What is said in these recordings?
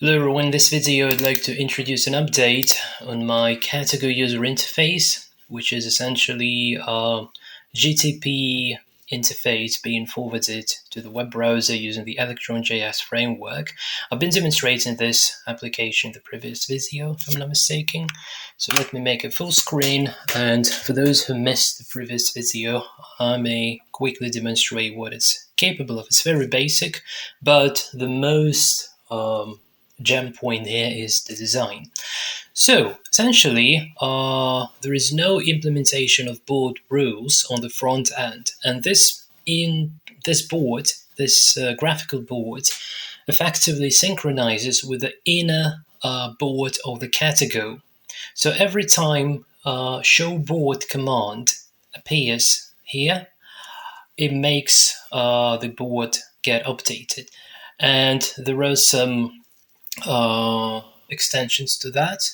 Hello everyone, in this video I'd like to introduce an update on my Katago user interface, which is essentially a GTP interface being forwarded to the web browser using the Electron.js framework. I've been demonstrating this application in the previous video, if I'm not mistaken. So let me make it full screen, and for those who missed the previous video, I may quickly demonstrate what it's capable of. It's very basic, but the most gem point here is the design. So essentially, there is no implementation of board rules on the front end, and this graphical board, effectively synchronizes with the inner board of the Katago. So every time show board command appears here, it makes the board get updated, and there are some extensions to that.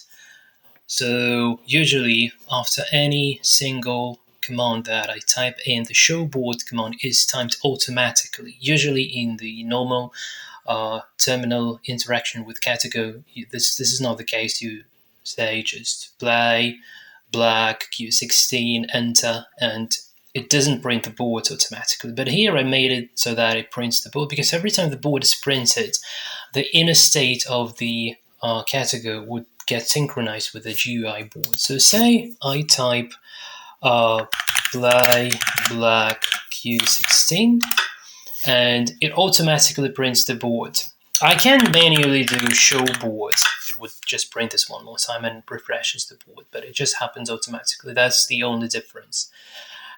So usually after any single command that I type in, the show board command is timed automatically. Usually in the normal terminal interaction with Katago, this is not the case. You say just play black Q16 enter, and it doesn't print the board automatically. But here I made it so that it prints the board, because every time the board is printed, the inner state of the Katago would get synchronized with the GUI board. So say I type play black Q16, and it automatically prints the board. I can manually do show board. It would just print this one more time and refreshes the board, but it just happens automatically. That's the only difference.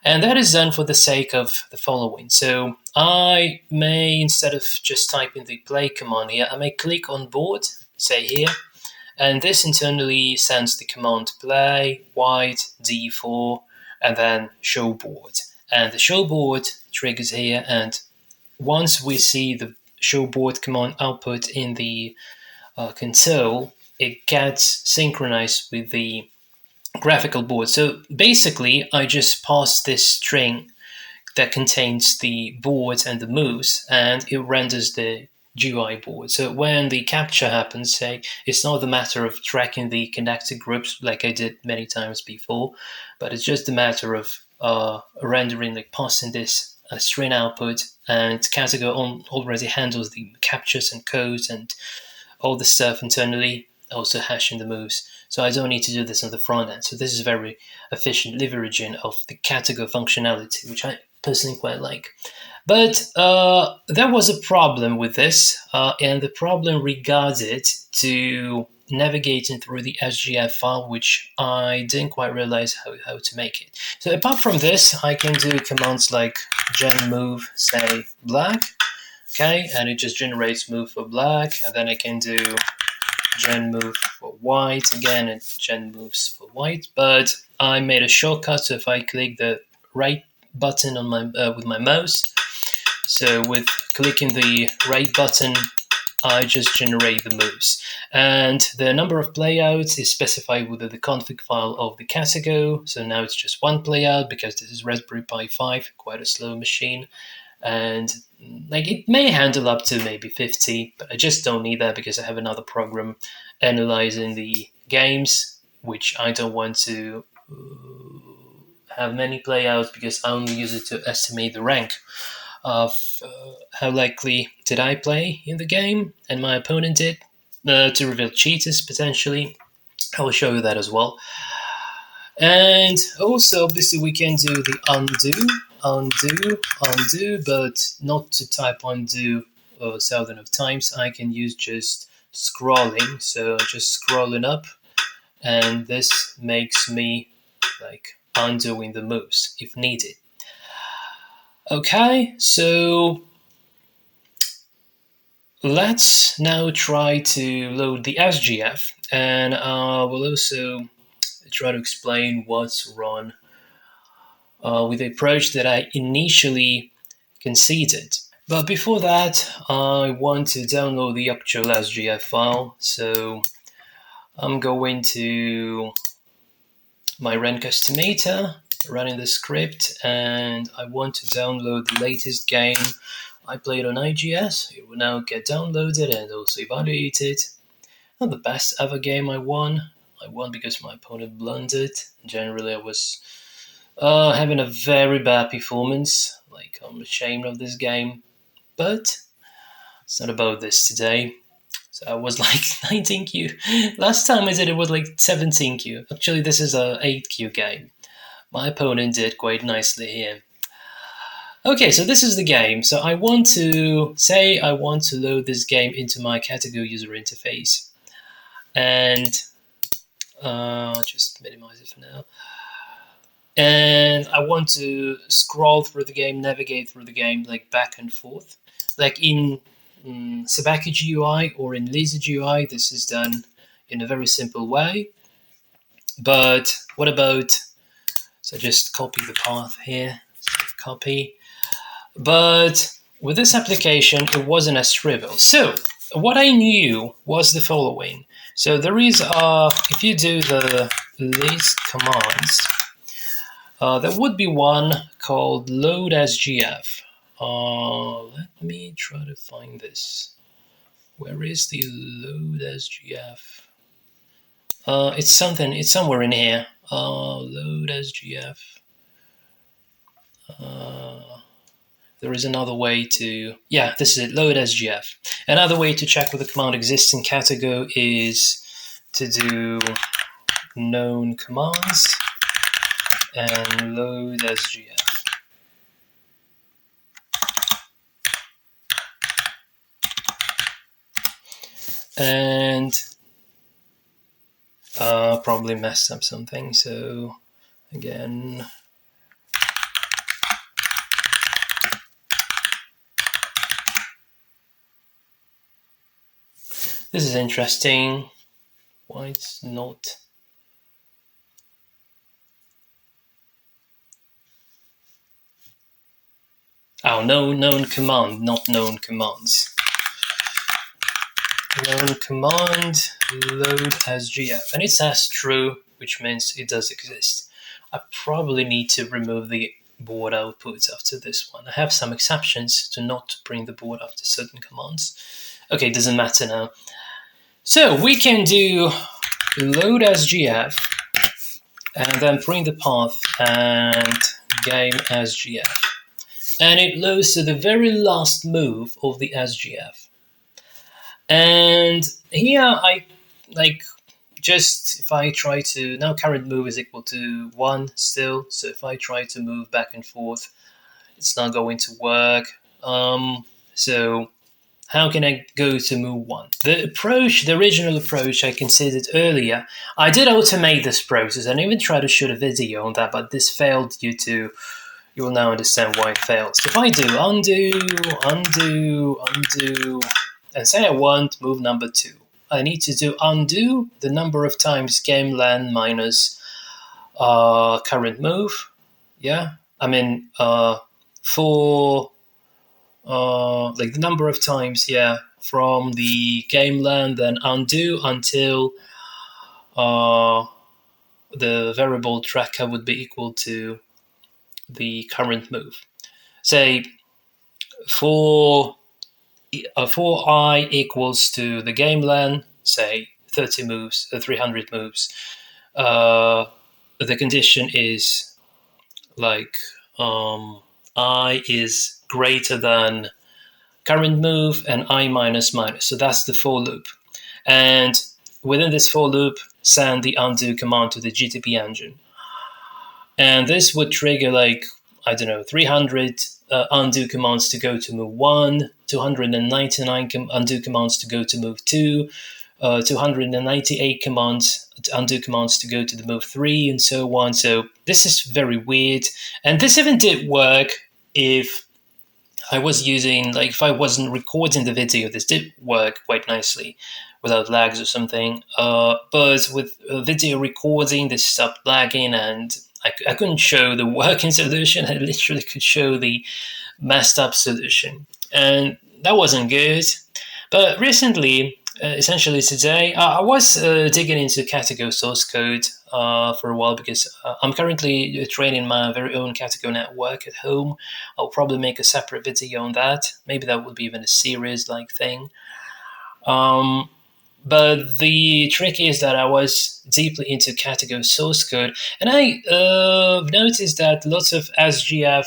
And that is done for the sake of the following. So I may, instead of just typing the play command here, I may click on board, say here, and this internally sends the command play white D4 and then show board. And the show board triggers here, and once we see the show board command output in the console, it gets synchronized with the graphical board. So basically, I just pass this string that contains the board and the moves, and it renders the GUI board. So when the capture happens, say, it's not the matter of tracking the connected groups like I did many times before, but it's just a matter of rendering, like passing this string output, and Katago already handles the captures and codes and all the stuff internally, also hashing the moves. So I don't need to do this on the front end. So this is very efficient leveraging of the Katago functionality, which I personally quite like. But there was a problem with this, and the problem regarded to navigating through the SGF file, which I didn't quite realize how to make it. So apart from this, I can do commands like gen move, say black, okay, and it just generates move for black, and then I can do gen move for white again, and gen moves for white. But I made a shortcut, so if I click the right button on my with my mouse, so with clicking the right button, I just generate the moves, and the number of playouts is specified with the config file of the Katago. So now it's just one playout because this is Raspberry Pi 5, quite a slow machine, and like it may handle up to maybe 50, but I just don't need that because I have another program analyzing the games, which I don't want to have many playouts, because I only use it to estimate the rank of how likely did I play in the game and my opponent did, to reveal cheaters potentially. I will show you that as well. And also, obviously, we can do the undo, but not to type undo thousands of times. I can use just scrolling, so just scrolling up, and this makes me like undoing the moves if needed. Okay, so let's now try to load the SGF, and I will also try to explain what's wrong with the approach that I initially conceded. But before that, I want to download the actual SGF file, so I'm going to my run estimator, running the script, and I want to download the latest game I played on IGS. It will now get downloaded and also evaluated. Not the best ever game I won. I won because my opponent blundered. Generally, I was having a very bad performance. Like, I'm ashamed of this game. But it's not about this today. So I was like 19Q. Last time I said it was like 17Q. Actually, this is a 8Q game. My opponent did quite nicely here. Okay, so this is the game. So I want to load this game into my Katago user interface. And just minimize it for now. And I want to scroll through the game, navigate through the game, like back and forth. Like in Sabaki GUI or in Lisa GUI, this is done in a very simple way. But what about, so just copy the path here, copy. But with this application, it wasn't as trivial. So what I knew was the following. So there is, if you do the list commands, there would be one called load SGF. Let me try to find this. Where is the load SGF? It's somewhere in here. Load SGF. There is another way to, yeah, this is it, load SGF. Another way to check whether the command exists in Katago is to do known commands and load SGF. And probably messed up something, so again, this is interesting. Why it's not? Oh, no known command, not known commands. Known command load SGF, and it says true, which means it does exist. I probably need to remove the board outputs after this one. I have some exceptions to not bring the board after certain commands. Okay, doesn't matter now. So we can do load SGF and then bring the path and game SGF. And it loads to the very last move of the SGF. And here I like just if I try to, now current move is equal to 1 still, so if I try to move back and forth, it's not going to work. So how can I go to move 1? The original approach I considered earlier, I did automate this process and even try to shoot a video on that, but this failed due to, you will now understand why it failed. So if I do undo, and say I want move number 2, I need to do undo the number of times game land minus current move. Yeah, I mean for like the number of times, yeah, from the game land, then undo until the variable tracker would be equal to the current move. Say for I equals to the game length, say 30 moves, 300 moves, the condition is like I is greater than current move and I minus minus. So that's the for loop. And within this for loop, send the undo command to the GTP engine. And this would trigger like, I don't know, 300 undo commands to go to move 1, 299 undo commands to go to move 2, 298 undo commands to go to the move 3, and so on. So this is very weird. And this even did work if I was using, like, if I wasn't recording the video, this did work quite nicely without lags or something. But with video recording, this stopped lagging and I couldn't show the working solution. I literally could show the messed up solution. And that wasn't good. But recently, essentially today, I was digging into Katago source code for a while because I'm currently training my very own Katago network at home. I'll probably make a separate video on that. Maybe that would be even a series-like thing. But the trick is that I was deeply into Katago source code, and I noticed that lots of SGF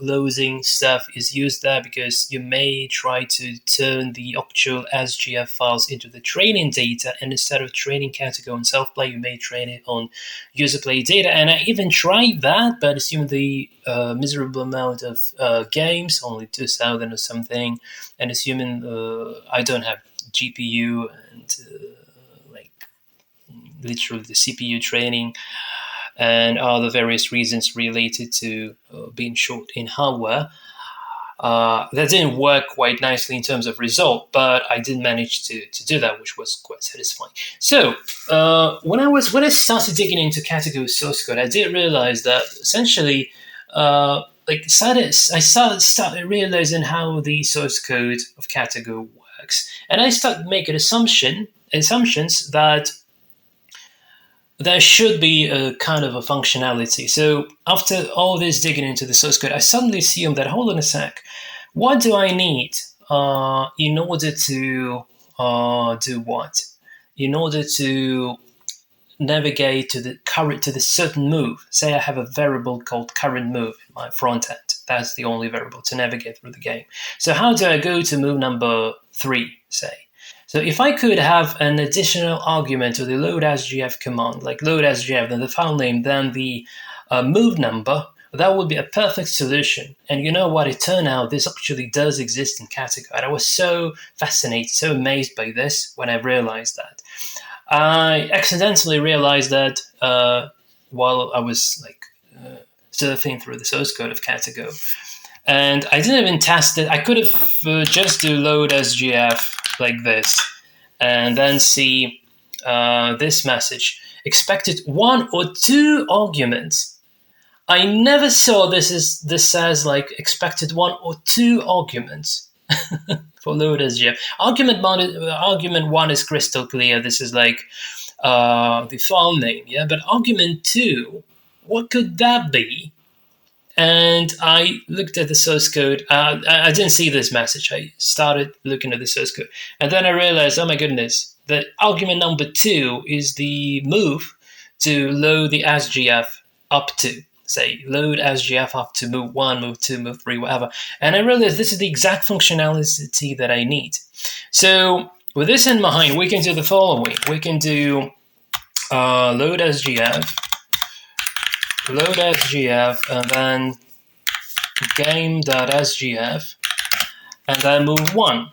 loading stuff is used there because you may try to turn the actual SGF files into the training data, and instead of training Katago on self-play, you may train it on user play data. And I even tried that, but assuming the miserable amount of games, only 2,000 or something, and assuming I don't have GPU and like literally the CPU training and other various reasons related to being short in hardware. That didn't work quite nicely in terms of result, but I did manage to do that, which was quite satisfying. So when I started digging into Katago source code, I did realize that essentially, I started realizing how the source code of Katago works, and I started making assumptions that there should be a kind of a functionality. So after all this digging into the source code, I suddenly assumed that, hold on a sec, what do I need in order to do what? In order to navigate to the certain move. Say I have a variable called current move in my front end. That's the only variable to navigate through the game. So how do I go to move number 3, say? So if I could have an additional argument to the load SGF command, like load SGF, then the file name, then the move number, that would be a perfect solution. And you know what? It turned out this actually does exist in Katago. And I was so fascinated, so amazed by this when I realized that. I accidentally realized that while I was surfing through the source code of Katago. And I didn't even test it. I could have just do load SGF like this, and then see this message: expected 1 or 2 arguments. I never saw this says like expected 1 or 2 arguments for load SGF. Argument 1 is crystal clear. This is like the file name, yeah. But argument 2, what could that be? And I looked at the source code. I didn't see this message. I started looking at the source code. And then I realized, oh my goodness, that argument number 2 is the move to load the SGF up to. Say, load SGF up to move 1, move 2, move 3, whatever. And I realized this is the exact functionality that I need. So with this in mind, we can do the following. We can do load SGF, and then game.sgf, and then move 1.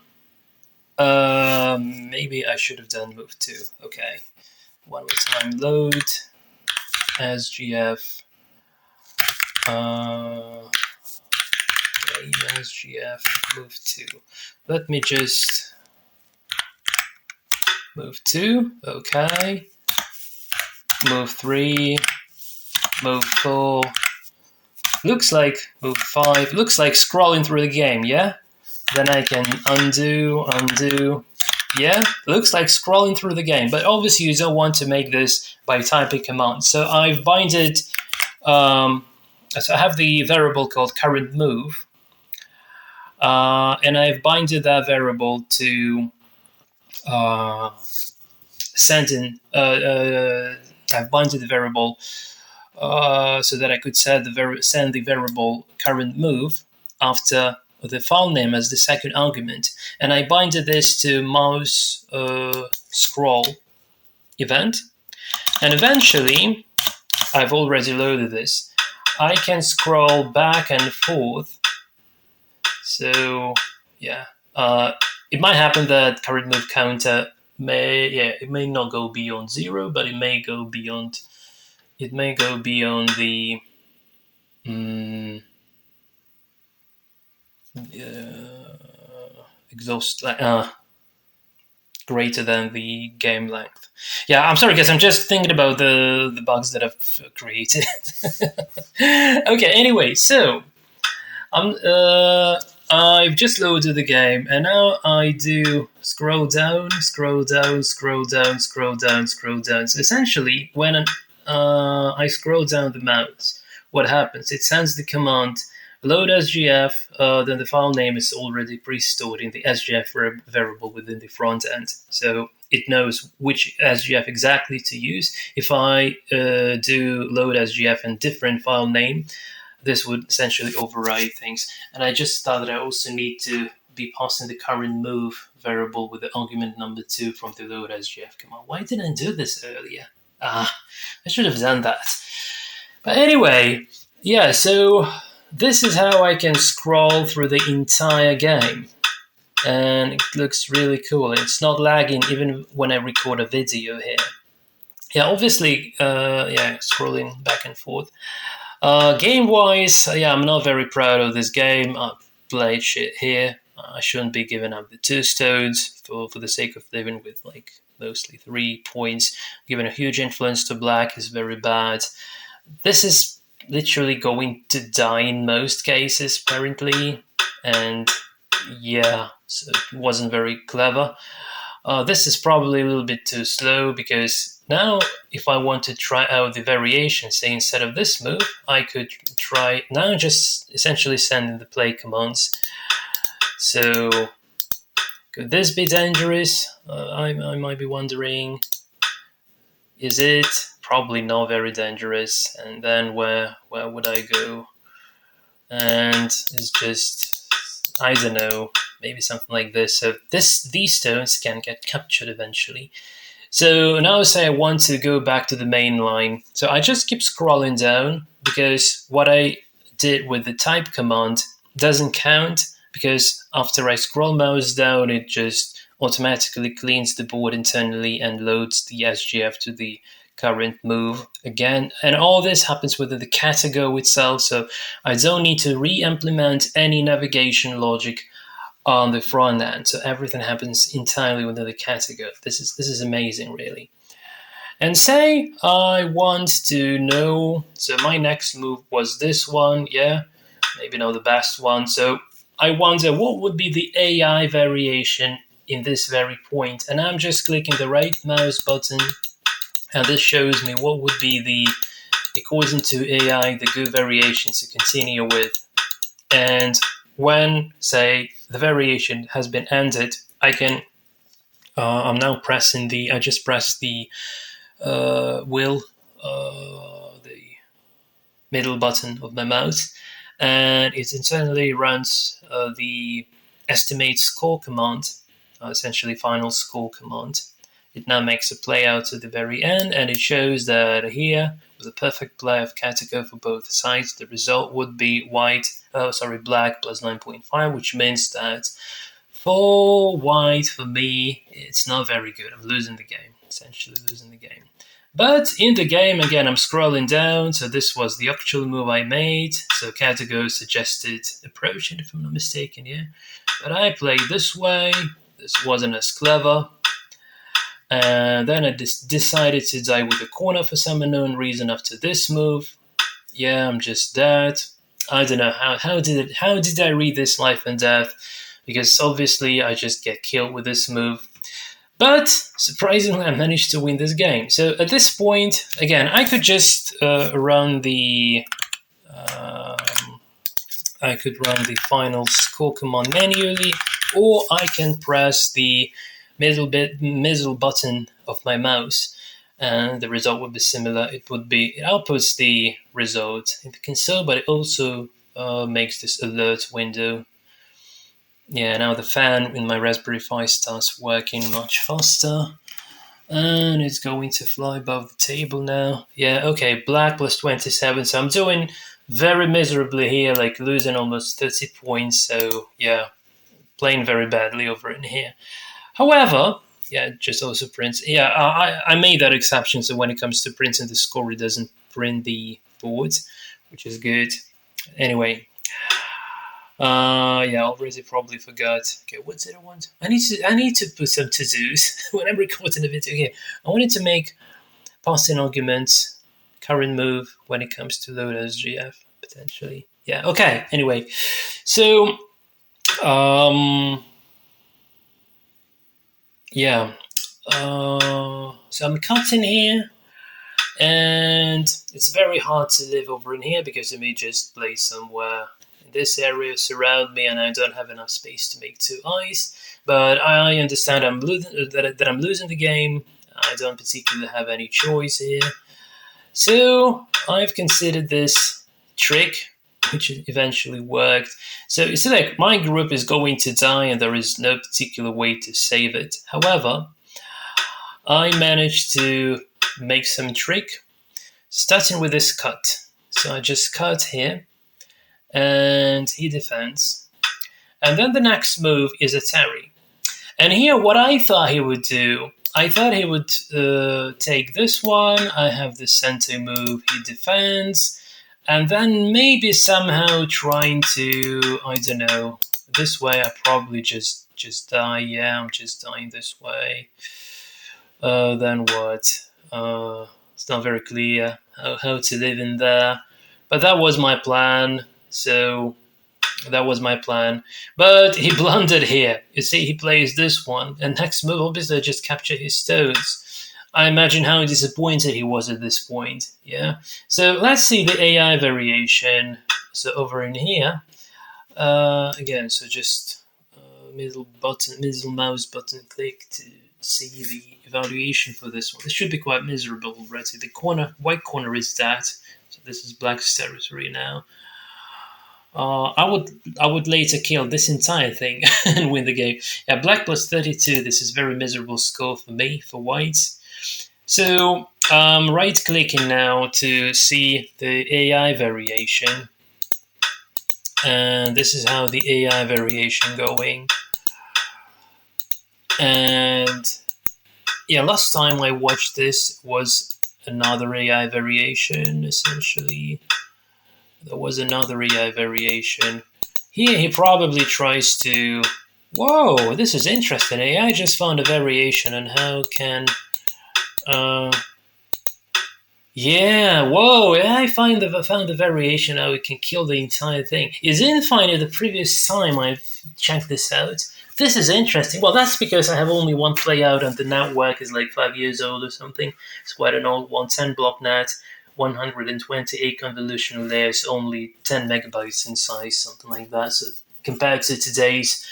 Maybe I should have done move 2. Okay, one more time. Load SGF, game SGF, move 2. Let me just move 2. Okay, move 3. Move 4, looks like move 5, looks like scrolling through the game, yeah? Then I can undo, yeah? Looks like scrolling through the game, but obviously you don't want to make this by typing commands. So I've binded, so I have the variable called current move, and I've binded that variable to send in, I've binded the variable so that I could send the variable current move after the file name as the second argument. And I binded this to mouse scroll event. And eventually, I've already loaded this, I can scroll back and forth. So, yeah. It might happen that current move counter it may not go beyond 0, but it may go beyond the exhaust greater than the game length. Yeah, I'm sorry guys, I'm just thinking about the bugs that I've created. Okay, anyway, so I've just loaded the game, and now I do scroll down. So essentially, when I scroll down the mouse, what happens? It sends the command load SGF, then the file name is already pre-stored in the SGF variable within the front end. So it knows which SGF exactly to use. If I do load SGF and different file name, this would essentially override things. And I just thought that I also need to be passing the current move variable with the argument number 2 from the load SGF command. Why didn't I do this earlier? I should have done that. But anyway, yeah, so this is how I can scroll through the entire game. And it looks really cool. It's not lagging even when I record a video here. Yeah, obviously, scrolling back and forth. Game-wise, yeah, I'm not very proud of this game. I played shit here. I shouldn't be giving up the 2 stones for the sake of living with like mostly 3 points. Giving a huge influence to black is very bad. This is literally going to die in most cases, apparently, and yeah, so it wasn't very clever. This is probably a little bit too slow because now if I want to try out the variation, say instead of this move, I could try now just essentially sending the play commands. So could this be dangerous? I might be wondering, is it? Probably not very dangerous. And then where would I go? And it's just, I don't know, maybe something like this. So these stones can get captured eventually. So now say I want to go back to the main line. So I just keep scrolling down because what I did with the type command doesn't count, because after I scroll mouse down, it just automatically cleans the board internally and loads the SGF to the current move again. And all this happens within the Katago itself, so I don't need to re-implement any navigation logic on the front end. So everything happens entirely within the Katago. This is amazing, really. And say I want to know, so my next move was this one, yeah, maybe not the best one. So I wonder what would be the AI variation in this very point. And I'm just clicking the right mouse button, and this shows me what would be the, according to AI, the good variation to continue with. And when, say, the variation has been ended, I can, I'm now pressing the, I just press the the middle button of my mouse, and it internally runs the estimate score command, essentially final score command. It now makes a play out to the very end, and it shows that here, with a perfect play of Katago for both sides, the result would be black plus 9.5, which means that for white, for me, it's not very good. I'm losing the game, essentially losing the game. But in the game, again, I'm scrolling down, so this was the actual move I made. So Katago suggested approaching, if I'm not mistaken, yeah. But I played this way. This wasn't as clever. And then I decided to die with a corner for some unknown reason after this move. Yeah, I'm just dead. I don't know how did I read this life and death, because obviously I just get killed with this move. But surprisingly, I managed to win this game. So at this point, again, I could just run the final score command manually, or I can press the middle button of my mouse, and the result would be similar. It outputs the result in the console, but it also makes this alert window. Yeah, now the fan in my Raspberry Pi starts working much faster, and it's going to fly above the table now. Yeah, okay, black plus 27, so I'm doing very miserably here, like losing almost 30 points, so yeah, playing very badly over in here. However, yeah, it just also prints. Yeah, I made that exception, so when it comes to printing the score, it doesn't print the board, which is good. Anyway, yeah, already probably forgot. Okay, what did I want? I need to put some to-dos when I'm recording the video here. I wanted to make passing arguments, current move when it comes to load SGF, potentially. Yeah, okay, anyway. So, yeah. So I'm cutting here, and it's very hard to live over in here because it may just play somewhere in this area surround me, and I don't have enough space to make 2 eyes. But I understand that I'm losing the game. I don't particularly have any choice here. So I've considered this trick, which eventually worked. So you see, like, my group is going to die and there is no particular way to save it. However, I managed to make some trick, starting with this cut. So I just cut here, and he defends. And then the next move is a tarry. And here, what I thought he would do, I thought he would take this one. I have the center move, he defends. And then maybe somehow trying to, I don't know, this way I probably just die. Yeah, I'm just dying this way. Then what? It's not very clear how to live in there. But that was my plan. So that was my plan. But he blundered here. You see, he plays this one. And next move, obviously, I just capture his stones. I imagine how disappointed he was at this point. Yeah. So let's see the AI variation. So over in here, again, so just middle mouse button click to see the evaluation for this one. This should be quite miserable already. The white corner is that. So this is black's territory now. I would later kill this entire thing and win the game. Yeah, black plus 32. This is very miserable score for me, for whites. So right clicking now to see the AI variation. And this is how the AI variation going. And yeah, last time I watched this was another AI variation, essentially. There was another AI variation. Here he probably tries to... Whoa, this is interesting. AI just found a variation on how can... Yeah, whoa, AI found the variation how it can kill the entire thing. Is infinite the previous time I've checked this out? This is interesting. Well, that's because I have only one playout and the network is like 5 years old or something. It's quite an old one, 10 block net, 128 convolutional layers, only 10 megabytes in size, something like that. So compared to today's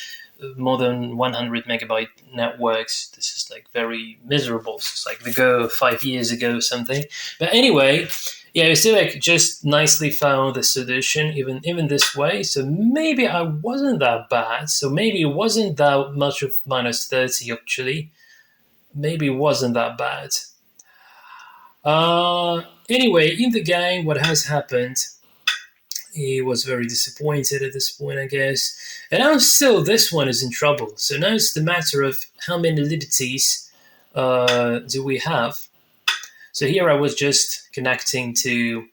more than 100 megabyte networks, this is like very miserable. So it's like the Go of 5 years ago or something. But anyway, yeah, we still like just nicely found the solution even this way. So maybe I wasn't that bad. So maybe it wasn't that much of minus 30 actually. Maybe it wasn't that bad. Anyway, in the game, what has happened? He was very disappointed at this point, I guess. And now still this one is in trouble. So now it's the matter of how many liberties do we have. So here I was just connecting to...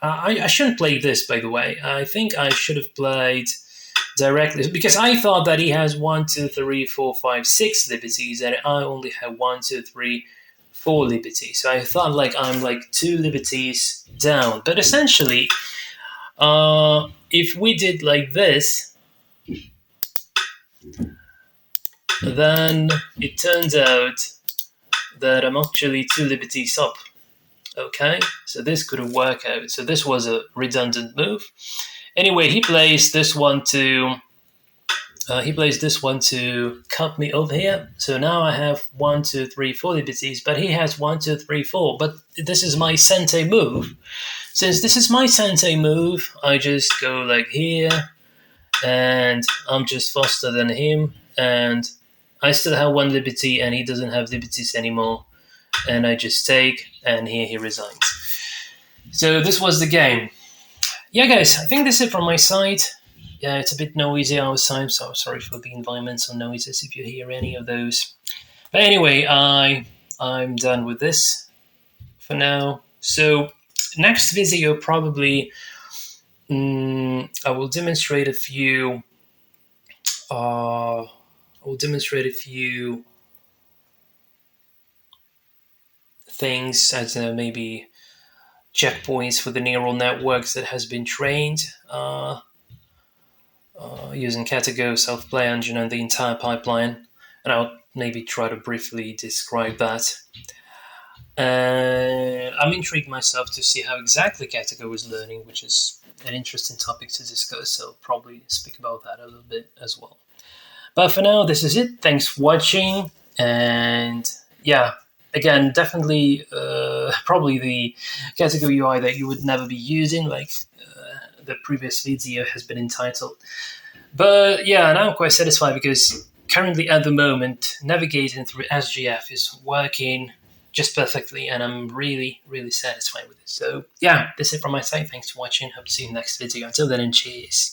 I shouldn't play this, by the way. I think I should have played directly, because I thought that he has 1, 2, 3, 4, 5, 6 liberties, and I only have 1, 2, 3, 4 liberties. So I thought like I'm like 2 liberties down. But essentially, if we did like this, then it turns out that I'm actually 2 liberties up. Okay, so this couldn't work out. So this was a redundant move. Anyway, he plays this one to cut me over here. So now I have 1, 2, 3, 4 liberties, but he has 1, 2, 3, 4. But this is my sente move. Since this is my sente move, I just go like here, and I'm just faster than him, and I still have 1 liberty, and he doesn't have liberties anymore. And I just take, and here he resigns. So this was the game. Yeah, guys, I think that's it from my side. Yeah, it's a bit noisy outside, so sorry for the environmental noises if you hear any of those. But anyway, I'm done with this for now. So next video probably I will demonstrate a few. Things, I don't know, maybe checkpoints for the neural networks that has been trained using Katago self-play engine and the entire pipeline, and I'll maybe try to briefly describe that. And I'm intrigued myself to see how exactly Katago is learning, which is an interesting topic to discuss, so I'll probably speak about that a little bit as well. But for now, this is it. Thanks for watching, and yeah, again, definitely probably the Katago UI that you would never be using, like the previous video has been entitled. But yeah, and I'm quite satisfied because currently at the moment, navigating through SGF is working just perfectly, and I'm really, really satisfied with it. So yeah, that's it from my side. Thanks for watching. Hope to see you in the next video. Until then, and cheers.